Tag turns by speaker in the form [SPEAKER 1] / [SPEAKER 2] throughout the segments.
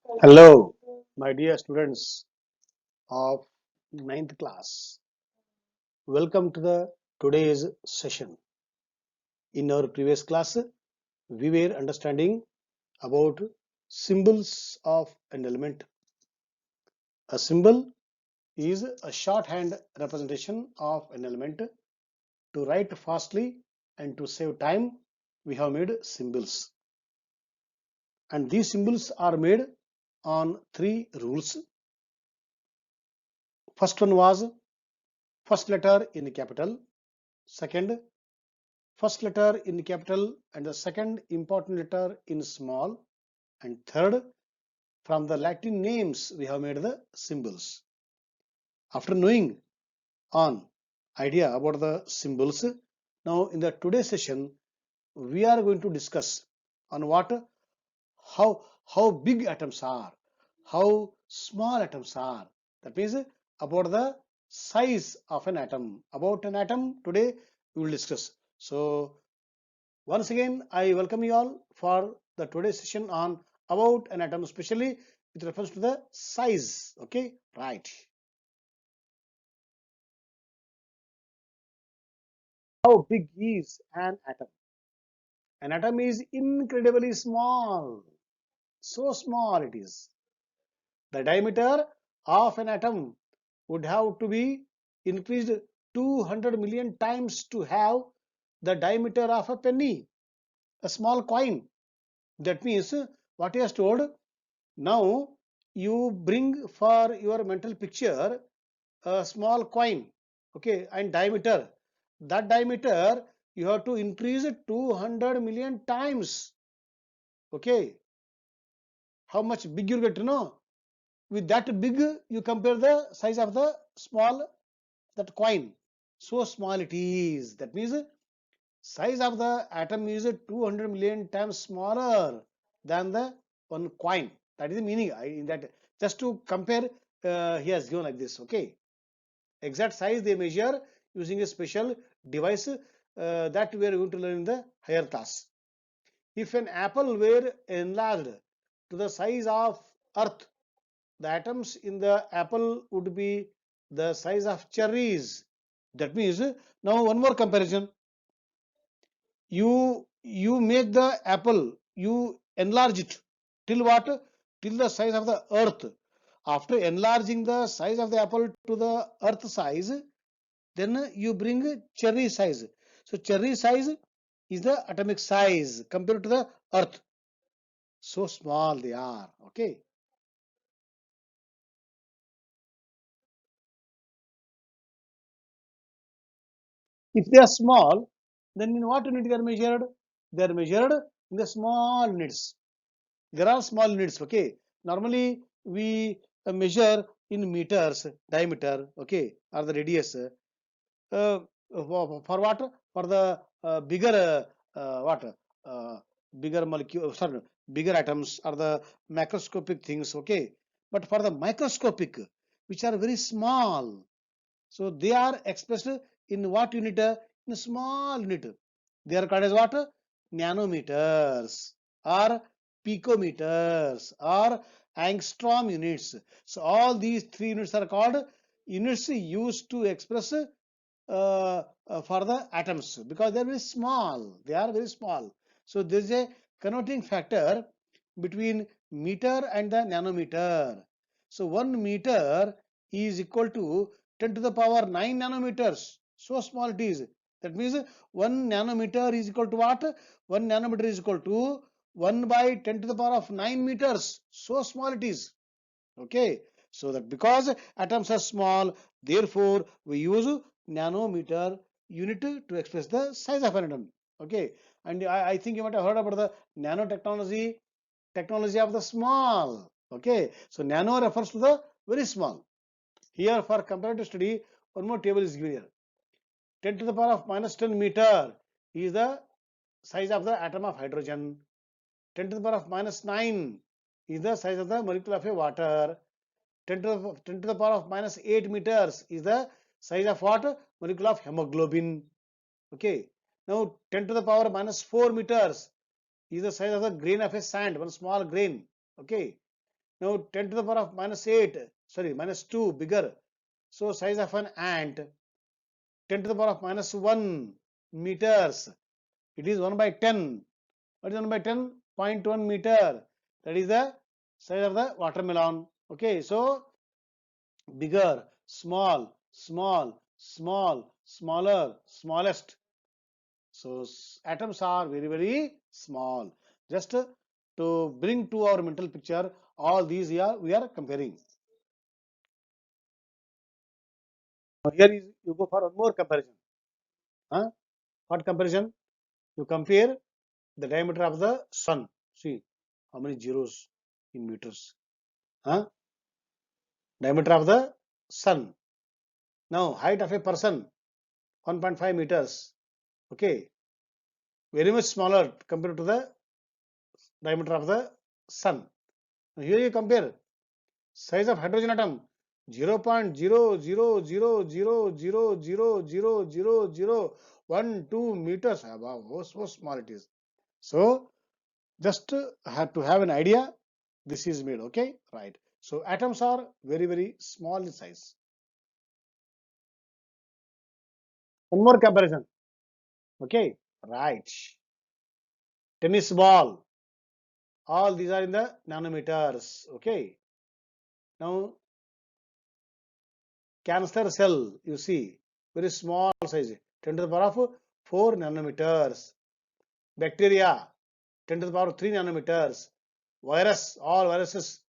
[SPEAKER 1] Hello, my dear students of ninth class. Welcome to the today's session. In our previous class, we were understanding about symbols of an element. A symbol is a shorthand representation of an element. To write fastly and to save time, we have made symbols. And these symbols are made on three rules. First one was first letter in capital. Second, first letter in capital and the second important letter in small, and third, from the Latin names we have made the symbols. After knowing on idea about the symbols, now in the today's session we are going to discuss on what how big atoms are, how small atoms are. That means about the size of an atom. About an atom today we will discuss. So once again, I welcome you all for the today's session on about an atom, especially with reference to the size. Okay, right. How big is an atom? An atom is incredibly small. So small it is. The diameter of an atom would have to be increased 200 million times to have the diameter of a penny, a small coin. That means what he has told. Now you bring for your mental picture a small coin, okay, and diameter. That diameter you have to increase it 200 million times. Okay, how much big you get to know? With that big, you compare the size of the small that coin. So small it is. That means size of the atom is 200 million times smaller than the one coin. That is the meaning. In that, just to compare, he has given like this. Okay, exact size they measure using a special device that we are going to learn in the higher class. If an apple were enlarged to the size of Earth, the atoms in the apple would be the size of cherries. That means now one more comparison. You make the apple, you enlarge it till what? Till the size of the earth. After enlarging the size of the apple to the earth size, then you bring cherry size. So cherry size is the atomic size compared to the earth. So small they are. Okay, if they are small, then in what unit they are measured? They are measured in the small units. There are small units. Okay, normally we measure in meters diameter, okay, or the radius. For what? For the bigger what? uh, Bigger molecule, sorry, bigger atoms or the macroscopic things. Okay, but for the microscopic, which are very small, so they are expressed in what unit? In a small unit. They are called as what? Nanometers or picometers or angstrom units. So all these three units are called units used to express for the atoms because they are very small. They are very small. So there is a connoting factor between meter and the nanometer. So 1 meter is equal to 10 to the power 9 nanometers. So small it is. That means 1 nanometer is equal to what? 1 nanometer is equal to 1 by 10 to the power of 9 meters. So small it is. Okay. So that because atoms are small, therefore we use nanometer unit to express the size of an atom. Okay. And I think you might have heard about the nanotechnology, technology of the small. Okay. So nano refers to the very small. Here for comparative study, one more table is given here. 10 to the power of minus 10 meter is the size of the atom of hydrogen. 10 to the power of minus 9 is the size of the molecule of a water. 10 to the power of minus 8 meters is the size of what? Molecule of hemoglobin. Okay. Now 10 to the power minus 4 meters is the size of the grain of a sand, one small grain. Okay. Now 10 to the power of minus 8, sorry, minus 2, bigger. So size of an ant, 10 to the power of minus 1 meters. It is 1 by 10. What is 1 by 10? 0.1 meter. That is the size of the watermelon. Okay, so bigger, small, small, small, smaller, smallest. So atoms are very, very small. Just to bring to our mental picture, all these here we are comparing. Here is you go for one more comparison. Huh? What comparison? You compare the diameter of the sun. See how many zeros in meters. Huh? Diameter of the sun. Now height of a person 1.5 meters. Okay, very much smaller compared to the diameter of the sun. Now here you compare size of hydrogen atom 0.00000000012 meters. Wow, so small it is. So just have to have an idea. This is made. Okay, right. So atoms are very, very small in size. One more comparison. Okay, right. Tennis ball. All these are in the nanometers. Okay. Now cancer cell, you see, very small size, 10 to the power of 4 nanometers. Bacteria, 10 to the power of 3 nanometers. Virus, all viruses,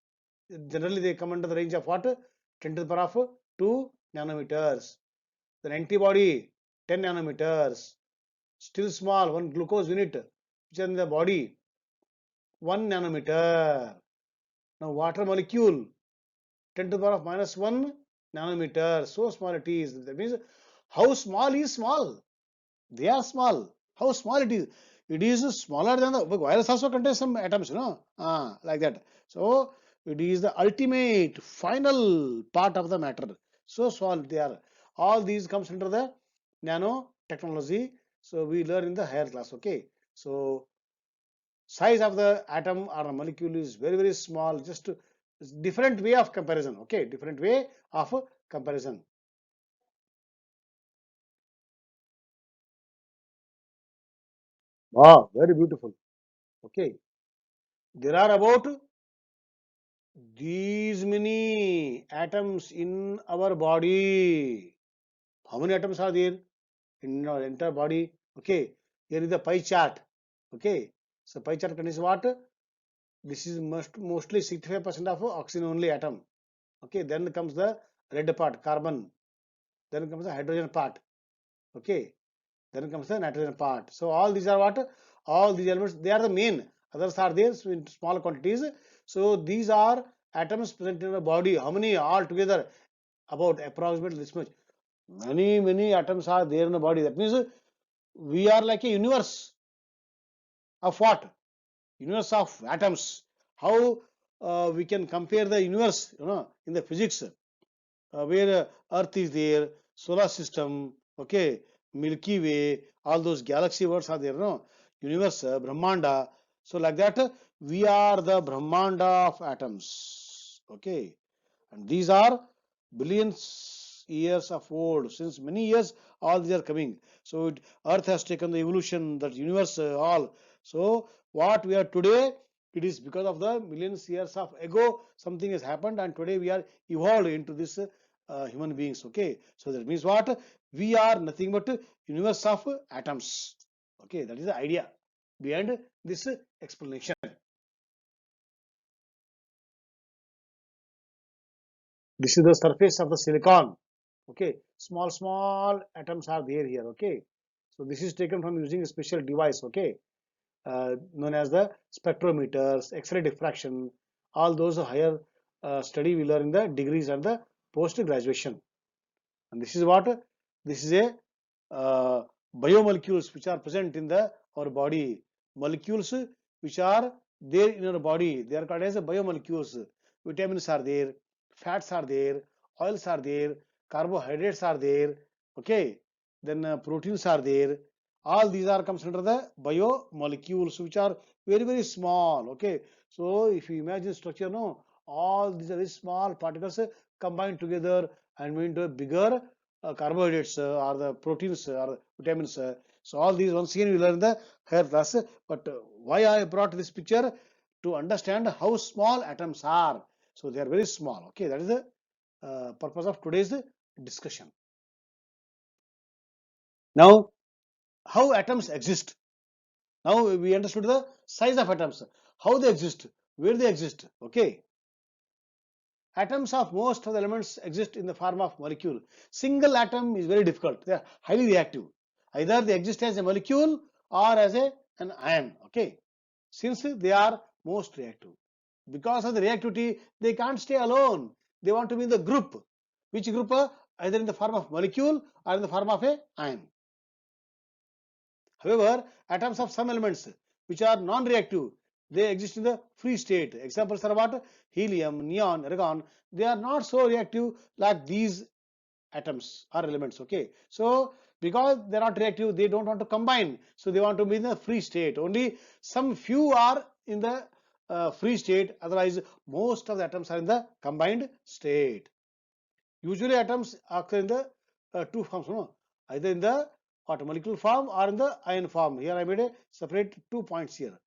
[SPEAKER 1] generally they come under the range of what? 10 to the power of 2 nanometers. Then antibody, 10 nanometers. Still small, one glucose unit, which is in the body, 1 nanometer. Now water molecule, 10 to the power of minus 1 nanometer. So small it is. That means how small is small? They are small. How small it is? It is smaller than the virus also contains some atoms, like that. So it is the ultimate final part of the matter. So small they are. All these comes under the nanotechnology. So we learn in the higher class. Okay. So size of the atom or a molecule is very, very small. Just different way of comparison. Okay, different way of comparison. Wow, very beautiful. Okay, there are about these many atoms in our body. How many atoms are there in our entire body? Okay, here is the pie chart. Okay, so pie chart contains what? This is mostly 65% of oxygen only atom. Okay, then comes the red part, carbon. Then comes the hydrogen part. Okay, then comes the nitrogen part. So all these are what? All these elements, they are the main. Others are there in small quantities. So these are atoms present in the body. How many all together? About approximately this much. Many, many atoms are there in the body. That means we are like a universe of what? Universe of atoms. How we can compare the universe, in the physics, where Earth is there, solar system, okay, Milky Way, all those galaxy words are there, no? Universe, Brahmanda. So like that, we are the Brahmanda of atoms, okay. And these are billions years of old. Since many years, all these are coming. So Earth has taken the evolution, that universe, all. So what we are today, it is because of the millions years of ago something has happened, and today we are evolved into this human beings. Okay, so that means what? We are nothing but universe of atoms. Okay, that is the idea behind this explanation. This is the surface of the silicon. Okay, small atoms are there here. Okay, so this is taken from using a special device. Okay, known as the spectrometers, X-ray diffraction. All those higher study we learn in the degrees and the post graduation. And this is what? This is a biomolecules which are present in the our body. Molecules which are there in our body, they are called as biomolecules. Vitamins are there, fats are there, oils are there, carbohydrates are there. Okay, then proteins are there. All these are comes under the biomolecules which are very, very small. Okay, so if you imagine structure, no, all these are very small particles combined together and made into a bigger carbohydrates or the proteins or vitamins. So all these once again we learn the higher class. But why I brought this picture? To understand how small atoms are. So they are very small. Okay, that is the purpose of today's discussion. Now, how atoms exist? Now we understood the size of atoms, how they exist, where they exist. Okay, atoms of most of the elements exist in the form of molecule. Single atom is very difficult. They are highly reactive. Either they exist as a molecule or as an ion. Okay, since they are most reactive. Because of the reactivity, they can't stay alone. They want to be in the group. Which group? Either in the form of molecule or in the form of a ion. However, atoms of some elements which are non-reactive, they exist in the free state. Examples are what? Helium, neon, argon. They are not so reactive like these atoms or elements. Okay, so because they are not reactive, they don't want to combine, so they want to be in the free state. Only some few are in the free state, otherwise most of the atoms are in the combined state. Usually atoms occur in the two forms, no? Either in the what, molecule form or in the ion form. Here I made a separate 2 points here.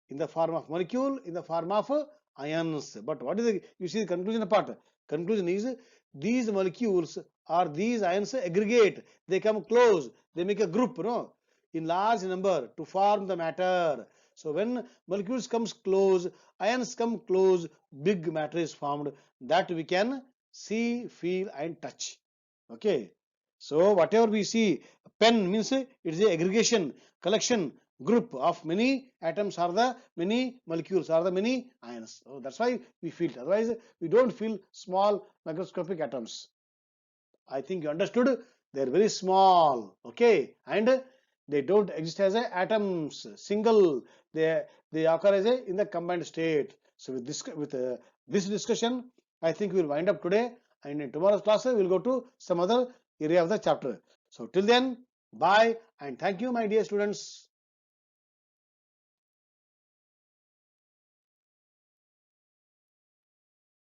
[SPEAKER 1] In the form of molecule, in the form of ions. But what is the, you see the conclusion part? Conclusion is these molecules or these ions aggregate, they come close, they make a group, no, in large number to form the matter. So when molecules comes close, ions come close, big matter is formed that we can see, feel and touch. Okay, so whatever we see, pen means it is a aggregation, collection, group of many atoms or the many molecules or the many ions. So that's why we feel it. Otherwise we don't feel small microscopic atoms. I think you understood. They're very small. Okay, and they don't exist as a atoms single. They occur as a in the combined state. So with this discussion, I think we'll wind up today, and in tomorrow's class we'll go to some other area of the chapter. So till then, bye and thank you, my dear students.